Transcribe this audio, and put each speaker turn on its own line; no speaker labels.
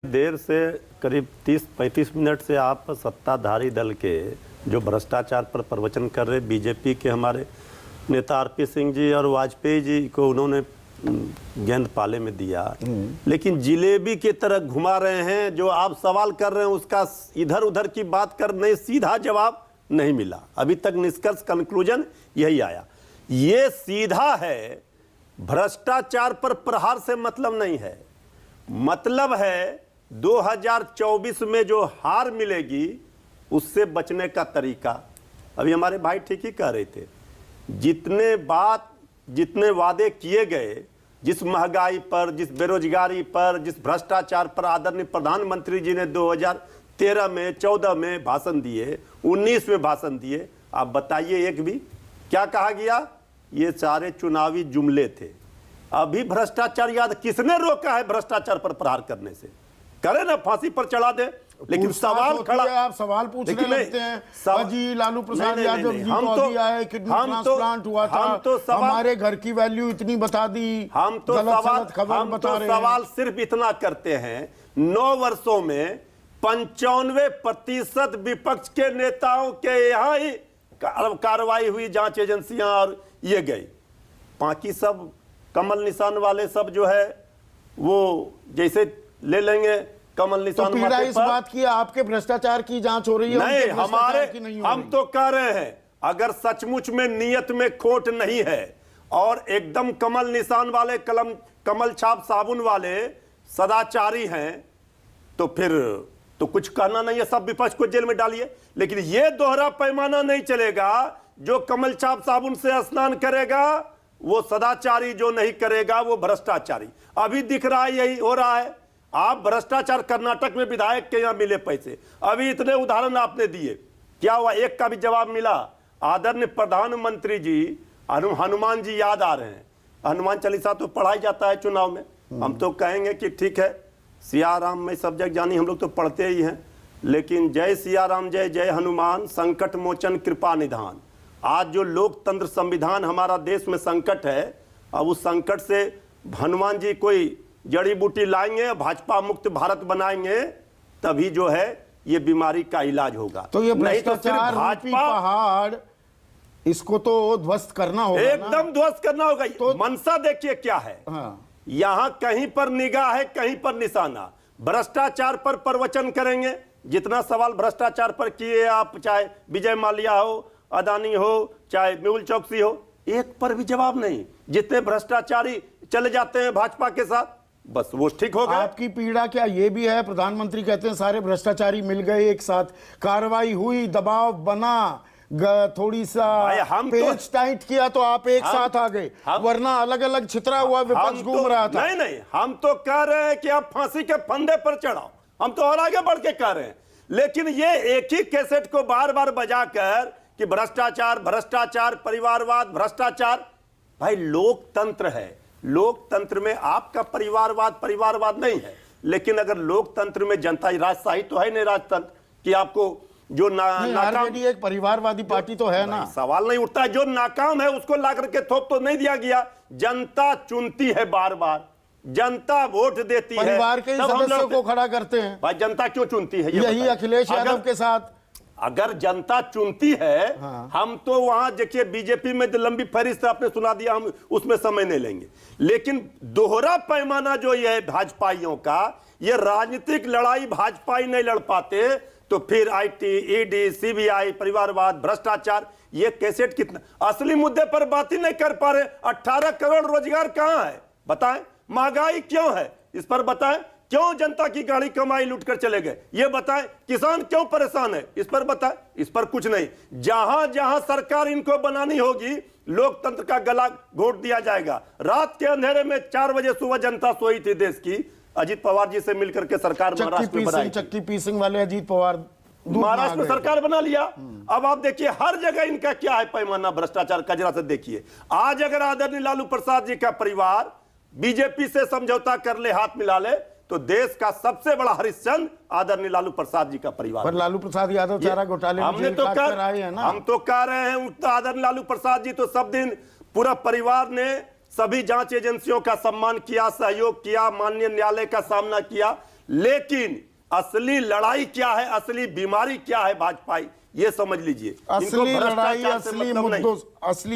देर से करीब 30-35 मिनट से आप सत्ताधारी दल के जो भ्रष्टाचार पर प्रवचन कर रहे बीजेपी के हमारे नेता आरपी सिंह जी और वाजपेयी जी को उन्होंने गेंद पाले में दिया, लेकिन जिलेबी की तरह घुमा रहे हैं। जो आप सवाल कर रहे हैं उसका इधर उधर की बात करने सीधा जवाब नहीं मिला। अभी तक निष्कर्ष कंक्लूजन यही आया। ये सीधा है, भ्रष्टाचार पर प्रहार से मतलब नहीं है। मतलब है 2024 में जो हार मिलेगी उससे बचने का तरीका। अभी हमारे भाई ठीक ही कह रहे थे, जितने वादे किए गए, जिस महंगाई पर, जिस बेरोजगारी पर, जिस भ्रष्टाचार पर आदरणीय प्रधानमंत्री जी ने 2013 में, 14 में भाषण दिए, 19 में भाषण दिए, आप बताइए एक भी क्या कहा गया? ये सारे चुनावी जुमले थे। अभी भ्रष्टाचार याद किसने रोका है भ्रष्टाचार पर प्रहार करने से? करे ना, फांसी पर चढ़ा दे। लेकिन सवाल खड़ा,
आप सवाल पूछने लगते हैं जी लालू प्रसाद यादव जी को अभी आए, किडनी ट्रांसप्लांट हुआ था, हमारे घर की वैल्यू इतनी बता दी,
हम तो सवाल सिर्फ इतना करते हैं, 9 वर्षों में 95% विपक्ष के नेताओं के यहाँ ही कार्रवाई हुई, जांच एजेंसियां और ये गई। बाकी सब कमल निशान वाले सब जो है वो जैसे ले लेंगे कमल निशान।
तो पीड़ा इस बात की आपके भ्रष्टाचार की जांच हो रही है?
नहीं, हमारे हम तो कह रहे हैं अगर सचमुच में नियत में खोट नहीं है और एकदम कमल निशान वाले, कमल छाप साबुन वाले सदाचारी हैं, तो फिर तो कुछ कहना नहीं है, सब विपक्ष को जेल में डालिए। लेकिन यह दोहरा पैमाना नहीं चलेगा। जो कमल छाप साबुन से स्नान करेगा वो सदाचारी, जो नहीं करेगा वो भ्रष्टाचारी। अभी दिख रहा है यही हो रहा है। आप भ्रष्टाचार, कर्नाटक में विधायक के यहां मिले पैसे, अभी इतने उदाहरण आपने दिए, क्या हुआ? एक का भी जवाब मिला? आदरणीय प्रधानमंत्री जी, हनुमान जी याद आ रहे हैं। हनुमान चालीसा तो पढ़ाई जाता है चुनाव में। हम तो कहेंगे कि ठीक है, सिया राम में सब जग जानी, हम लोग तो पढ़ते ही हैं, लेकिन जय सिया राम जय जय हनुमान, संकट मोचन कृपा निधान। आज जो लोकतंत्र संविधान हमारा देश में संकट है, अब उस संकट से हनुमान जी कोई जड़ी बूटी लाएंगे, भाजपा मुक्त भारत बनाएंगे, तभी जो है ये बीमारी का इलाज होगा।
तो ये भ्रष्टाचार भाजपा पहाड़, इसको तो ध्वस्त करना होगा,
एकदम ध्वस्त करना होगा। तो मनसा देखिए क्या है। यहां कहीं पर निगाह है, कहीं पर निशाना। भ्रष्टाचार पर प्रवचन करेंगे, जितना सवाल भ्रष्टाचार पर किए आप, चाहे विजय माल्या हो, अदानी हो, चाहे मेहुल चौकसी हो, एक पर भी जवाब नहीं। जितने भ्रष्टाचारी चले जाते हैं भाजपा के साथ, बस वो ठीक हो गया।
आपकी पीड़ा क्या ये भी है? प्रधानमंत्री कहते हैं सारे भ्रष्टाचारी मिल गए एक साथ, कार्रवाई हुई, दबाव बना, थोड़ी सा पेच टाइट किया तो आप एक साथ आ गए, वरना अलग अलग छितरा हुआ विपक्ष घूम रहा था।
नहीं, हम तो कह रहे हैं कि आप फांसी के फंदे पर चढ़ाओ, हम तो और आगे बढ़ के कह रहे हैं। लेकिन ये एक ही कैसेट को बार बार बजाकर कि भ्रष्टाचार भ्रष्टाचार, परिवारवाद भ्रष्टाचार, भाई लोकतंत्र है। लोकतंत्र में आपका परिवारवाद नहीं है, लेकिन अगर लोकतंत्र में जनता राजशाही तो है नहीं, राजतंत्र कि आपको जो नाकाम,
एक परिवारवादी पार्टी तो है ना,
सवाल नहीं उठता है। जो नाकाम है उसको ला करके थोप तो नहीं दिया गया। जनता चुनती है, बार बार जनता वोट देती है,
परिवार के सदस्यों को खड़ा करते हैं।
भाई जनता क्यों चुनती है?
यही अखिलेश यादव के साथ
अगर जनता चुनती है, हम तो वहां देखिए बीजेपी में जो लंबी फहरिस्त आपने सुना दिया, हम उसमें समय नहीं लेंगे। लेकिन दोहरा पैमाना जो ये है भाजपाइयों का, ये राजनीतिक लड़ाई भाजपाई नहीं लड़ पाते, तो फिर आईटी, ईडी, सीबीआई, परिवारवाद, भ्रष्टाचार, ये कैसेट कितना असली मुद्दे पर बात ही नहीं कर पा रहे। 18 करोड़ रोजगार कहां है बताएं? महंगाई क्यों है इस पर बताएं? क्यों जनता की गाड़ी कमाई लूटकर चले गए ये बताएं? किसान क्यों परेशान है इस पर बताएं? इस पर कुछ नहीं। जहां जहां सरकार इनको बनानी होगी, लोकतंत्र का गला घोट दिया जाएगा। रात के अंधेरे में 4 बजे सुबह जनता सोई थी देश की, अजीत पवार जी से मिलकर के सरकार महाराष्ट्र में बनाई।
चक्की पीसिंग वाले अजीत पवार
महाराष्ट्र में सरकार बना लिया। अब आप देखिए हर जगह इनका क्या है पैमाना भ्रष्टाचार का, जरा से देखिए। आज अगर आदरणीय लालू प्रसाद जी का परिवार बीजेपी से समझौता कर ले, हाथ मिला ले, तो देश का सबसे बड़ा हरिश्चंद्र आदरणीय लालू प्रसाद जी का परिवार।
पर लालू प्रसाद यादव चारा घोटाले में जेल काट कर आए हैं ना।
हम तो कह रहे हैं तो आदरणीय लालू प्रसाद जी तो सब दिन पूरा परिवार ने सभी जांच एजेंसियों का सम्मान किया, सहयोग किया, माननीय न्यायालय का सामना किया, लेकिन असली लड़ाई क्या है, असली बीमारी क्या है भाजपा, ये समझ लीजिए।
असली लड़ाई, असली मुद्दों, असली